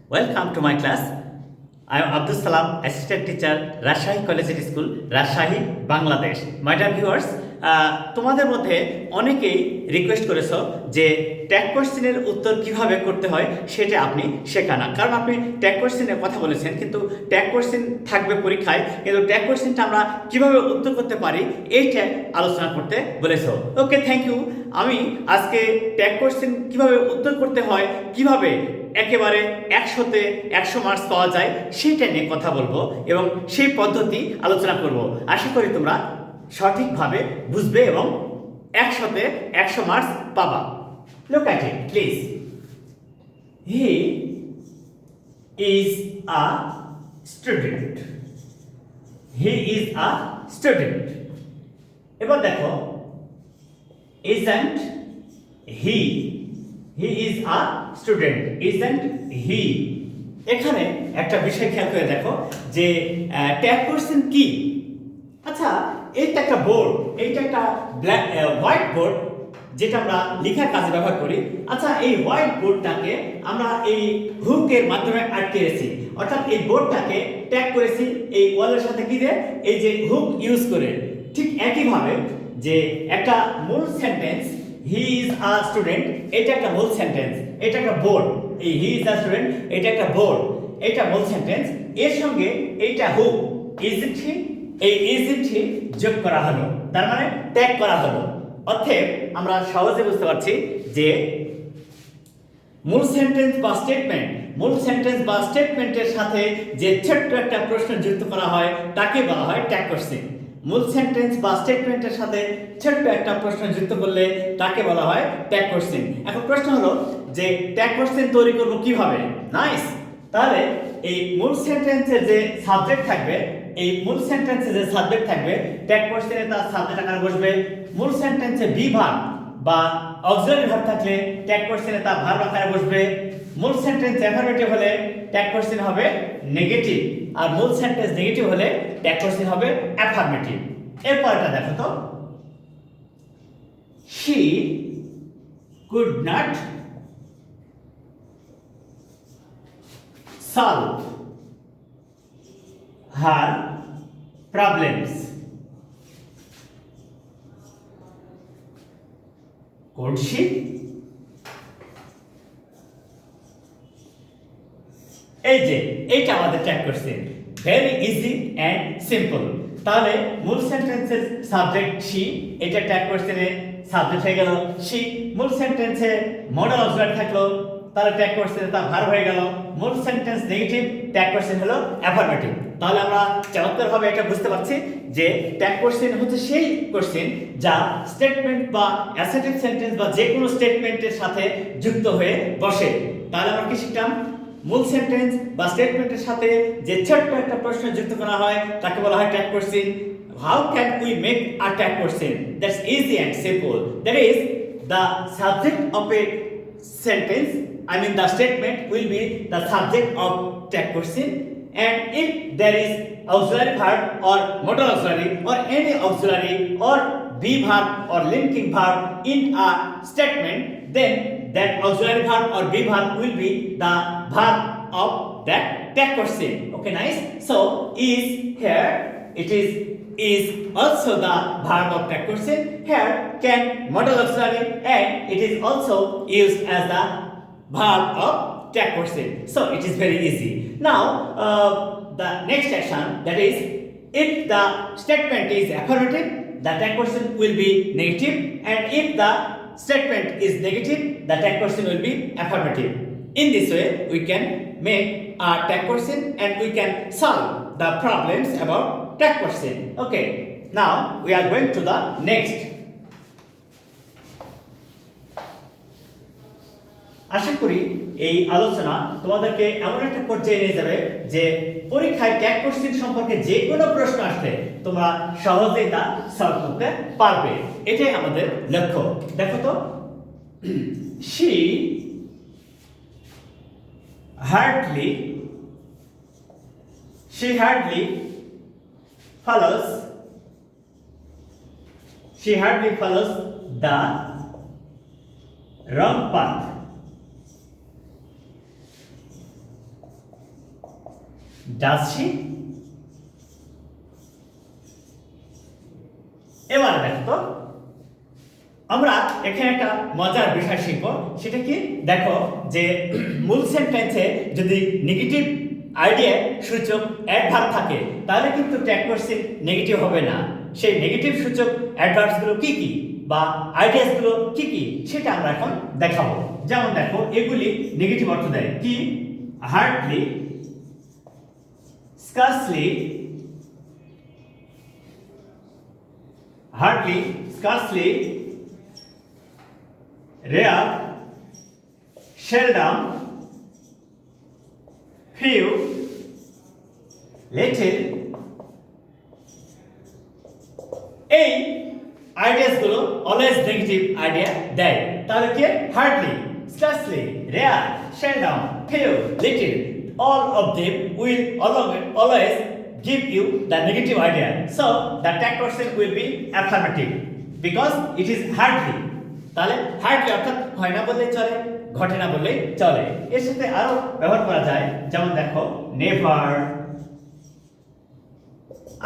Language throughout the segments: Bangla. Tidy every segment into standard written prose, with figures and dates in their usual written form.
Welcome to my class. I am Abdul Salam, assistant teacher, Rajshahi Collegiate School, Rajshahi, Bangladesh. My dear viewers, তোমাদের মধ্যে অনেকেই রিকোয়েস্ট করেছো যে ট্যাগ কোশ্চেনের উত্তর কিভাবে করতে হয় সেটা আপনি শেখানা, কারণ আপনি ট্যাগ কোশ্চেনের কথা বলেছেন, কিন্তু ট্যাগ কোশ্চেন থাকবে পরীক্ষায়, কিন্তু ট্যাগ কোশ্চেনটা আমরা কিভাবে উত্তর করতে পারি এইটা আলোচনা করতে বলেছো। ওকে, থ্যাংক ইউ। আমি আজকে ট্যাগ কোশ্চেন কিভাবে উত্তর করতে হয়, কিভাবে একেবারে 100-তে 100 মার্কস পাওয়া যায় সেটা নিয়ে কথা বলবো এবং সেই পদ্ধতি আলোচনা করব। আশা করি তোমরা সঠিকভাবে বুঝবে এবং 100-তে 100 মার্কস পাবা। Look at it, please. He is a student. He is a student. এবার দেখো, isn't he? He is a student. Isn't he? এখানে একটা বিষয় খেয়াল করে দেখো যে ট্যাগ কোশ্চেন কি। আচ্ছা, এইটা একটা বোর্ড, এইটা একটা হোয়াইট বোর্ড যেটা আমরা লেখার কাজে ব্যবহার করি। আচ্ছা, এই হোয়াইট বোর্ডটাকে আমরা এই হুকের মাধ্যমে আটকেছি, অর্থাৎ এই বোর্ডটাকে ট্যাগ করেছি এই ওয়ালের সাথে কি দিয়ে, এই যে হুক ইউজ করে। ঠিক একইভাবে যে একটা মূল sentence he is a student, এটা একটা মূল সেন্টেন্স, এটা একটা বোর্ড। এই হি ইজ আ স্টুডেন্ট এটা একটা বোর্ড, এটা মূল সেন্টেন্স, এর সঙ্গে এইটা হুক ইজন্ট হি, এই ইজন্ট হি যোগ করা হলো, তার মানে ট্যাগ করা হলো। অতএব আমরা সহজে বুঝতে পারছি যে মূল সেন্টেন্স বা স্টেটমেন্ট, মূল সেন্টেন্স বা স্টেটমেন্টের সাথে যে ছোট্ট একটা প্রশ্ন যুক্ত করা হয় তাকে বলা হয় ট্যাগ কোশ্চেন। মূল সেন্টেন্স বা স্টেটমেন্টের সাথে ছোট্ট একটা প্রশ্ন যুক্ত করলে তাকে বলা হয় ট্যাগ কোশ্চেন। এখন প্রশ্ন হলো যে ট্যাগ কোশ্চেন তৈরি করব কিভাবে? নাইস। তাহলে এই মূল সেন্টেন্সের যে সাবজেক্ট থাকবে, এই মূল সেন্টেন্সে যে সাবজেক্ট থাকবে, ট্যাগ কোশ্চেনে তার সাবজেক্ট আকারে বসবে। মূল সেন্টেন্সে বি ভার্ব বা অক্সিলারি ভার্ব থাকলে ট্যাগ কোশ্চেনে তার ভার্ব আকারে বসবে। মূল সেন্টেন্স অ্যাফারমেটিভ হলে ট্যাগ কোশ্চেন হবে নেগেটিভ, আর মূল সেন্টেন্স নেগেটিভ হলে ট্যাগ কোশ্চেন হবে অ্যাফারমেটিভ। এরপরটা দেখো তো, she could not solve her problems. Could she? এই যে এইটা আমাদের tag question, very easy and simple. তাহলে মূল সেন্টেন্সের সাবজেক্ট শি, এটা ট্যাগ কোশ্চেনে সাবজেক্ট হয়ে গেল শি। মূল সেন্টেন্সে মডেল অক্সিলারি থাকলো, তাহলে ট্যাগ কোশ্চেনে তার ভার্ব হয়ে গেল। মূল সেন্টেন্স নেগেটিভ, ট্যাগ কোশ্চেন হলো অ্যাফারমেটিভ। তাহলে আমরা চমৎকারভাবে এটা বুঝতে পারছি যে ট্যাগ কোশ্চেন হচ্ছে সেই কোশ্চেন যা স্টেটমেন্ট বা অ্যাসার্টিভ সেন্টেন্স বা যে কোনো স্টেটমেন্টের সাথে যুক্ত হয়ে বসে। তাহলে আমরা কি শিখলাম? মূল সেন্টেন্স বা স্টেটমেন্টের সাথে যে ছোট্ট একটা প্রশ্ন যুক্ত করা হয় তাকে বলা হয় tag question. How can we make a tag question? That's easy and simple. That is, the subject of a sentence, I mean the statement will be the subject of tag question, and if there is auxiliary verb or modal auxiliary or any auxiliary or be verb or linking verb in a statement, then that auxiliary verb or be verb will be the verb of that tag question. Okay, nice. So is here, it is also the verb of tag question. Here can modal auxiliary, and it is also used as the verb of tag question. So it is very easy. Now the next action, that is, if the statement is affirmative, the tag question will be negative, and if the statement is negative, the tag question will be affirmative. In this way we can make a tag question and we can solve the problems about tag question. Okay, now we are going to the next. আশা করি এই আলোচনা তোমাদেরকে এমন একটা পর্যায়ে নিয়ে যাবে যে পরীক্ষায় ট্যাগ কোশ্চেন সম্পর্কে যে কোনো প্রশ্ন আসলে তোমরা সহজেই তা সলভ করতে পারবে, এটাই আমাদের লক্ষ্য। দেখো তো, she hardly follows the wrong path. Does she. এবার দেখো তো আমরা এখানে একটা মজার বিষয় শিখবো, সেটা কি দেখো যে মূল সেন্টেন্সে যদি নেগেটিভ আইডিয়া সূচক অ্যাডভার্ব থাকে তাহলে কিন্তু ট্যাগ কোশ্চেন নেগেটিভ হবে না। সেই নেগেটিভ সূচক অ্যাডভার্বসগুলো কি কি বা আইডিয়াসগুলো কি কি সেটা আমরা এখন দেখাবো। যেমন দেখো এগুলি নেগেটিভ অর্থ দেয় কি, hardly, scarcely, hardly, scarcely, rare, seldom, few, little। এই আইডিয়াসগুলো অলওয়েজ নেগেটিভ আইডিয়া দেয়। তাহলে কি, hardly, scarcely, rare, seldom, few, little, all of them will always give you the negative idea. So the tag question will be affirmative because it is hardly। তাহলে hardly অর্থাৎ হয় না বললেই চলে, ঘটে না বললেই চলে। এর সাথে আরো ব্যবহার করা যায়, যেমন দেখো নেভার।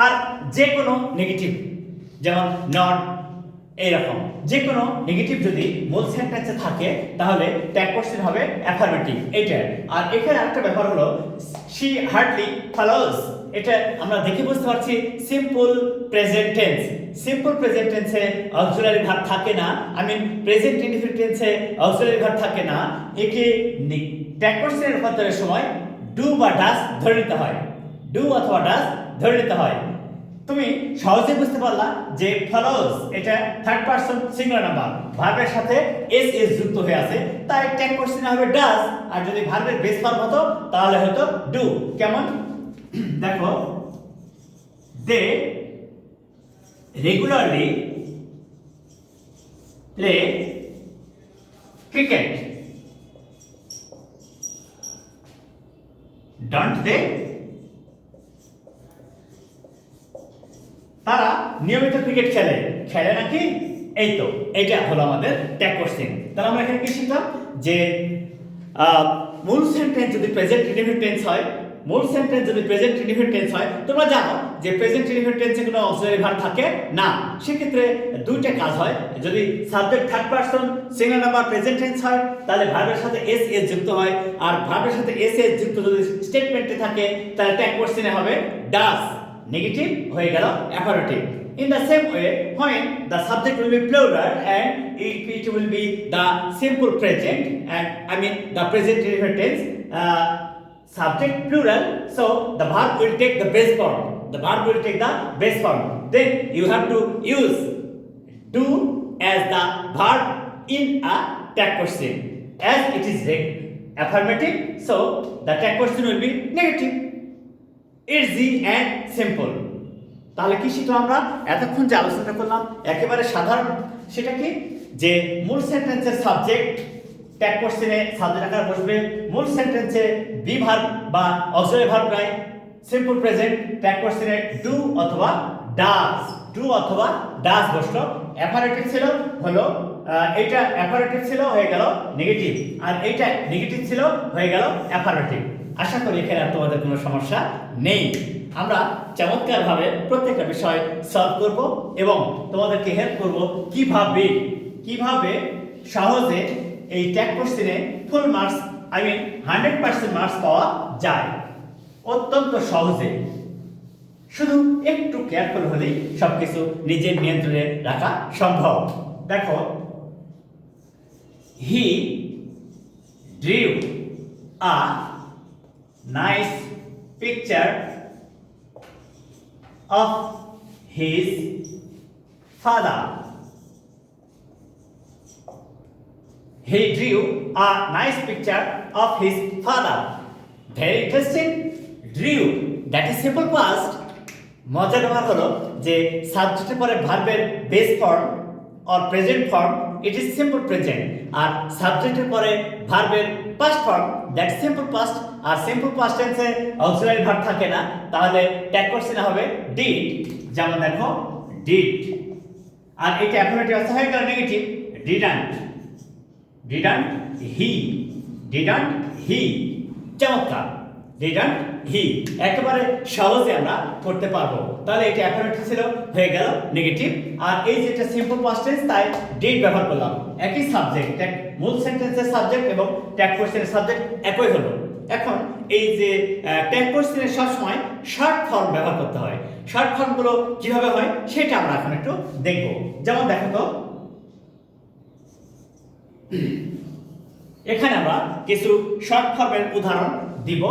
আর যে কোনো নেগেটিভ যেমন নট, এইরকম যে কোনো নেগেটিভ যদি মূল সেন্টেন্সে থাকে তাহলে ট্যাগ কোশ্চেন হবে অ্যাফার্মেটিভ এইটা। আর এখানে আরেকটা ব্যাপার হলো শি হার্ডলি ফলোস, এটা আমরা দেখে বুঝতে পারছি simple present tense. Simple present টেন্সে অক্সিলারি ভার্ব থাকে না, আই মিন প্রেজেন্ট ইনডিফিনিট টেন্সে অক্সিলারি ভার্ব থাকে না। একে ট্যাগ কোশ্চেনের রূপান্তরের সময় ডু বা ডাজ ধরে নিতে হয়, ডু অথবা ডাজ ধরে নিতে হয়। তুমি সহজে বুঝতে পারলা যে ফলোস এটা থার্ড পারসন সিঙ্গুলার নাম্বার, ভার্বের সাথে এস এস যুক্ত হয়ে আছে, তাই ট্যাগ কোশ্চেন হবে ডাজ। আর যদি ভার্বের বেস ফর্ম হতো তাহলে হতো ডু। কেমন দেখো, they regularly play cricket, don't they, তারা নিয়মিত ক্রিকেট খেলে, খেলে নাকি? এই তো এইটা হলো আমাদের ট্যাগ কোশ্চেন। তাহলে আমরা এখানে কি শিখলাম যে মূল সেন্টেন্স যদি প্রেজেন্ট ইনডিফিনিট টেন্স হয়, মূল সেন্টেন্স যদি প্রেজেন্ট ইনডিফিনিট টেন্স হয়, তোমরা জানো যে প্রেজেন্ট ইনডিফিনিট টেন্সে কোনো অক্সিলারি ভার্ব থাকে না। সেক্ষেত্রে দুইটা কাজ হয়, যদি subject third person singular number present tense হয় তাহলে ভার্বের সাথে এস এস যুক্ত হয়, আর ভার্বের সাথে এস এস যুক্ত যদি স্টেটমেন্টে থাকে তাহলে ট্যাগ কোশ্চেনে হবে ডাজ, নেগেটিভ হয়ে গেল affirmative. In the same way, when the subject will be plural and it will be the simple present, and I mean the present indefinite tense, subject plural, so the verb will take the base form. The verb will take the base form. Then you have to use do as the verb in a tag question. As it is affirmative, so the tag question will be negative. Easy and simple. তাহলে কি শিখলাম আমরা? এতক্ষণ যে আলোচনা করলাম একেবারে সাধারণ, সেটা কি যে মূল সেন্টেন্সের সাবজেক্ট ট্যাগ কোশ্চেনে সাবজেক্ট আকারে বসবে, মূল সেন্টেন্সে বি ভার্ব বা অক্সিলারি ভার্ব নাই, সিম্পল প্রেজেন্ট ট্যাগ কোশ্চেনে ডু অথবা ডাজ, ডু অথবা ডাজ বসলো। অ্যাফার্মেটিভ ছিল হলো এইটা অ্যাফার্মেটিভ ছিল হয়ে গেল নেগেটিভ, আর এইটা নেগেটিভ ছিল হয়ে গেল অ্যাফার্মেটিভ। আশা করি এখানে আর তোমাদের কোনো সমস্যা নেই। আমরা চমৎকারভাবে প্রত্যেকটা বিষয় সলভ করব এবং তোমাদেরকে হেল্প করব কিভাবে সহজে এই ট্যাগ কোশ্চেনে full marks, I mean 100% marks পাওয়া যায় অত্যন্ত সহজে। শুধু একটু কেয়ারফুল হলেই সবকিছু নিজের নিয়ন্ত্রণে রাখা সম্ভব। দেখো, হি drew a nice picture of his father. He drew a nice picture of his father. Very interesting. Drew, that is simple past. মজার ব্যাপার হলো যে সাবজেক্টের পরে ভার্বের base form or present form it is simple present, আর সাবজেক্টের পরে ভার্বের past form that simple past. আর সিম্পল পাস্ট টেন্সে অক্সিলারি ভার্ব থাকে না, তাহলে ট্যাগ কোশ্চেনে হবে ডিড। যেমন দেখো ডিড, আর এটা অ্যাফার্মেটিভ অর্থ হয়ে গেল negative, didn't, didn't he, didn't he. চমৎকার। ডিডন্ট হি, একেবারে সহজে আমরা করতে পারবো। তাহলে এটা অ্যাফার্মেটিভ ছিল, হয়ে গেল নেগেটিভ। আর এই যেটা সিম্পল পাস্ট টেন্স, তাই ডিড ব্যবহার করলাম। একই সাবজেক্ট, মূল সেন্টেন্সের সাবজেক্ট এবং ট্যাগ কোশ্চেনের সাবজেক্ট একই হলো। এখন এই যে ট্যাগ কোশ্চেনের সবসময় শর্ট ফর্ম ব্যবহার করতে হয়। শর্ট ফর্মগুলো কিভাবে হয় সেটা আমরা এখন একটু দেখব। যেমন দেখো তো, এখানে আমরা কিছু শর্ট ফর্মের উদাহরণ দিব,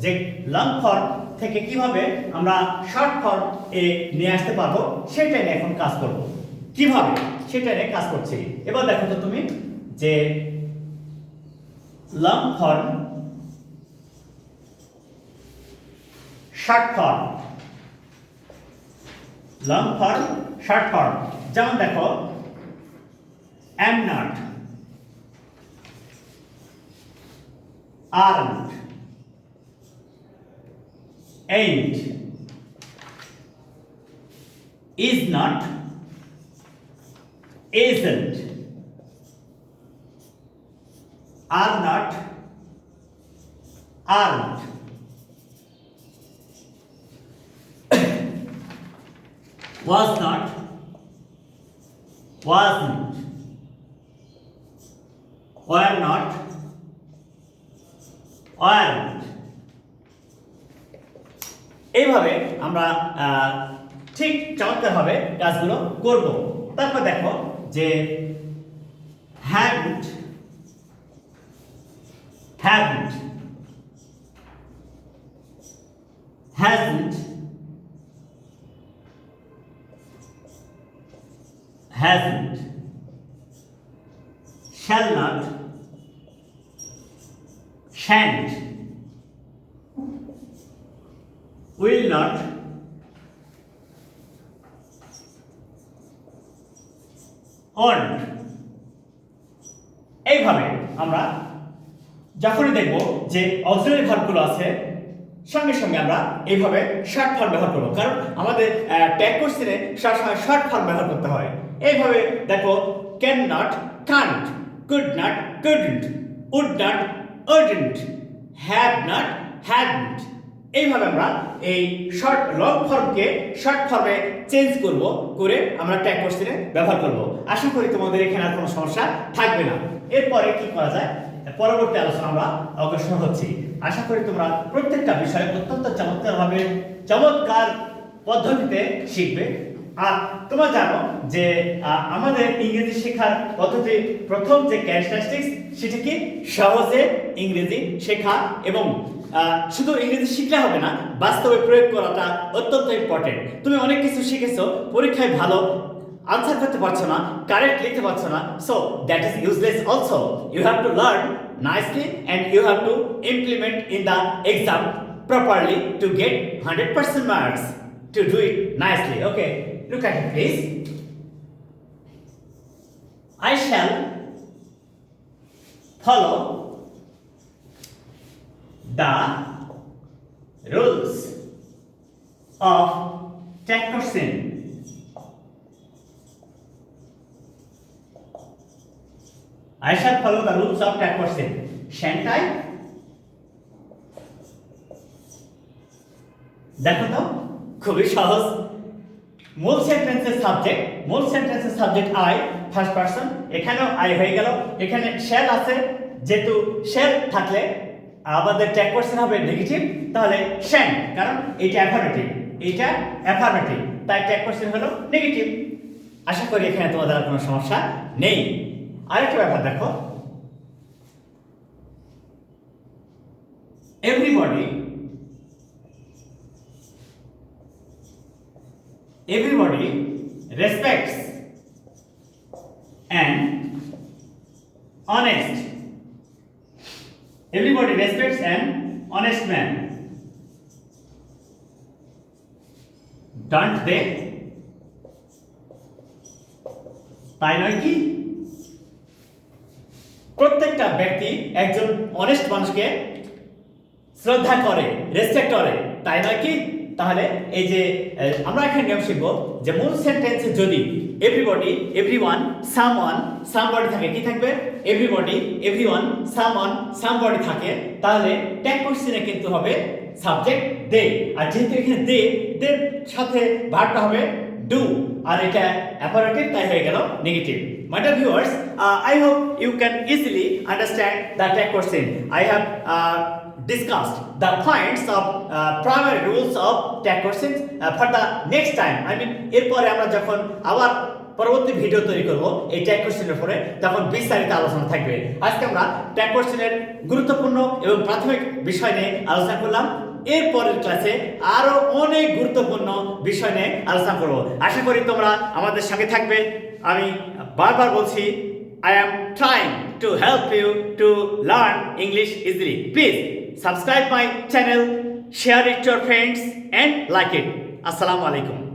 যে লং ফর্ম থেকে কিভাবে আমরা শর্ট ফর্ম এ নিয়ে আসতে পারবো সেটা নিয়ে এখন কাজ করব। কিভাবে সেটা নিয়ে কাজ করছি। এবার দেখো তো তুমি, যে long form, short form, long form, short form. যেমন দেখো, am not, aren't, ain't, is not, isn't, are not, aren't, was not, wasn't, were not, weren't। এইভাবে আমরা ঠিক চমৎকারভাবে কাজগুলো করব। তারপর দেখো যে haven't, haven't, hasn't, hasn't, shall not, shan't, will not, won't। এইভাবে আমরা যখনই দেখব যে অক্সিলারি ভার্বগুলো আছে, সঙ্গে সঙ্গে আমরা এইভাবে শর্ট ফর্ম ব্যবহার করব, কারণ আমাদের ট্যাগ কোশ্চেনে সবসময় শর্ট ফর্ম ব্যবহার করতে হয়। এইভাবে দেখো, can not, can't, could not, couldn't, would not, wouldn't, have not, hadn't. এইভাবে আমরা এই শর্ট লং ফর্মকে শর্ট ফর্মে চেঞ্জ করব, করে আমরা ট্যাগ কোশ্চেনে ব্যবহার করব। আশা করি তোমাদের এখানে আর কোনো সমস্যা থাকবে না। এরপরে কি করা যায়, পরবর্তী আলোচনা আমরা অগ্রসর হচ্ছি। আশা করি তোমরা প্রত্যেকটা বিষয় অত্যন্ত চমৎকারভাবে, চমৎকার পদ্ধতিতে শিখবে। আর তোমরা জানো যে আমাদের ইংরেজি শেখার পদ্ধতি প্রথম যে ক্যারেক্টারিস্টিক্স সেটা কি, সহজে ইংরেজি শেখা এবং শুধু ইংরেজি শিখলে হবে না, বাস্তবে প্রয়োগ করাটা অত্যন্ত ইম্পর্টেন্ট। তুমি অনেক কিছু শিখেছো, পরীক্ষায় ভালো আনসার করতে পারছো না, কারেক্ট লিখতে পারছো না, so that is useless also. You have to learn nicely and you have to implement in the exam properly to get 100% marks, to do it nicely. Okay, look at it please. I shall follow the rules of tag question. I shall follow the rules of tag question. Shan't I? দেখো তো, খুবই সহজ। মূল সেন্টেন্সের সাবজেক্ট আই, ফার্স্ট পারসন, এখানেও আই হয়ে গেল। এখানে শ্যাল আছে, যেহেতু শ্যাল থাকলে আমাদের ট্যাগ কোশ্চেন হবে নেগেটিভ, তাহলে শ্যান, কারণ এটা অ্যাফার্মেটিভ, তাই ট্যাগ কোশ্চেন হলো নেগেটিভ। আশা করি এখানে তোমাদের আর কোনো সমস্যা নেই। আরেকটা ব্যাপার দেখো, everybody respects an honest, everybody respects an honest man, don't they? তাই নয় কি? প্রত্যেকটা ব্যক্তি একজন অনেস্ট মানুষকে শ্রদ্ধা করে, রেসপেক্ট করে, তাই নয় কি? তাহলে এই যে আমরা এখানে নিয়ম শিখবো যে মূল সেন্টেন্সে যদি এভরিবডি, এভরিওয়ান, সামওয়ান, সামবডি থাকে, কি থাকবে? এভরিবডি, এভরিওয়ান, সামওয়ান, সামবডি থাকে, তাহলে ট্যাগ কোশ্চেনে কিন্তু হবে সাবজেক্ট দে। আর যেহেতু এখানে দে, দের সাথে ভার্বটা হবে ডু, আর এটা অ্যাপারেটিভ, তাই হয়ে গেল negative. My dear viewers, I hope you can easily understand the tag question. I have discussed the points of primary rules of tag questions for the next time. I mean, এরপরে আমরা যখন আবার পরবর্তী ভিডিও তৈরি করব এই ট্যাগ কোশ্চেনের উপরে, তখন বিস্তারিত আলোচনা থাকবে। আজকে আমরা ট্যাগ কোশ্চেনের গুরুত্বপূর্ণ এবং প্রাথমিক বিষয় নিয়ে আলোচনা করলাম। এর পরের ক্লাসে আরো অনেক গুরুত্বপূর্ণ বিষয় নিয়ে আলোচনা করব। আশা করি তোমরা আমাদের সঙ্গে থাকবে। আমি বারবার বলছি, I am trying to help you to learn English easily. Please subscribe my channel, share it to your friends and like it. Assalamu alaikum.